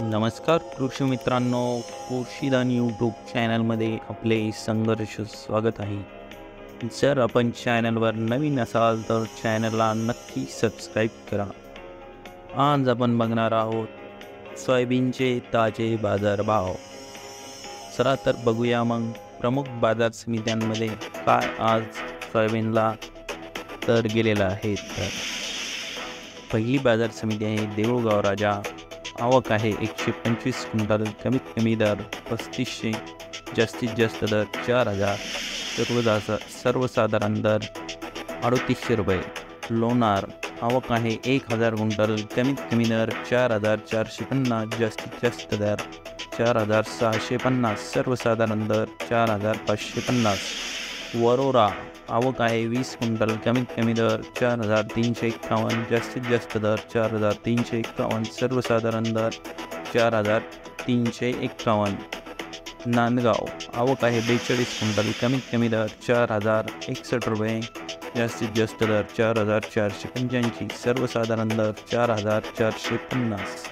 नमस्कार कृषी मित्रांनो, कृषीदान यूट्यूब चॅनलमध्ये आपले संघर्ष स्वागत आहे. जर आपण चॅनलवर नवीन असाल तर चॅनलला नक्की सबस्क्राईब करा. आज आपण बघणार आहोत सोयाबीनचे ताजे बाजारभाव. चला तर बघूया मग प्रमुख बाजार समित्यांमध्ये काय आज सोयाबीनला दर गेलेला आहे. तर पहिली बाजार समिती आहे देऊळगाव राजा. आवक आहे 125 क्विंटल. कमीत कमी दर 3500, जास्तीत जास्त दर 4000. सर्वसाधारण दर 3800 रुपये. लोणार आवक आहे 1000 क्विंटल. कमीत कमी दर 4450, जास्तीत जास्त दर 4650. सर्वसाधारण दर 4550. वरोरा आवक आहे 20 क्विंटल. कमीत कमी दर 4351, जास्तीत जास्त दर 4351. सर्वसाधारण दर 4351. नांदगाव आवक आहे 42 क्विंटल. कमीत कमी दर 4061 रुपये, जास्तीत जास्त दर 4485. सर्वसाधारण दर 4450.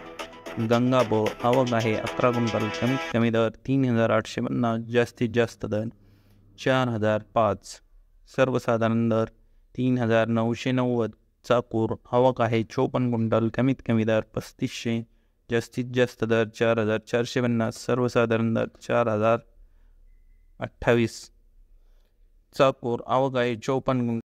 गंगापूर आवक आहे 11 क्विंटल. कमीत कमी दर 3850, जास्तीत जास्त दर 4005. सर्वसाधारण दर 3990. चाकूर आवक आहे 54 क्विंटल. कमीत कमी दर 3500, जास्तीत जास्त दर 4450. सर्वसाधारण दर 4028. चाकूर आवक आहे 54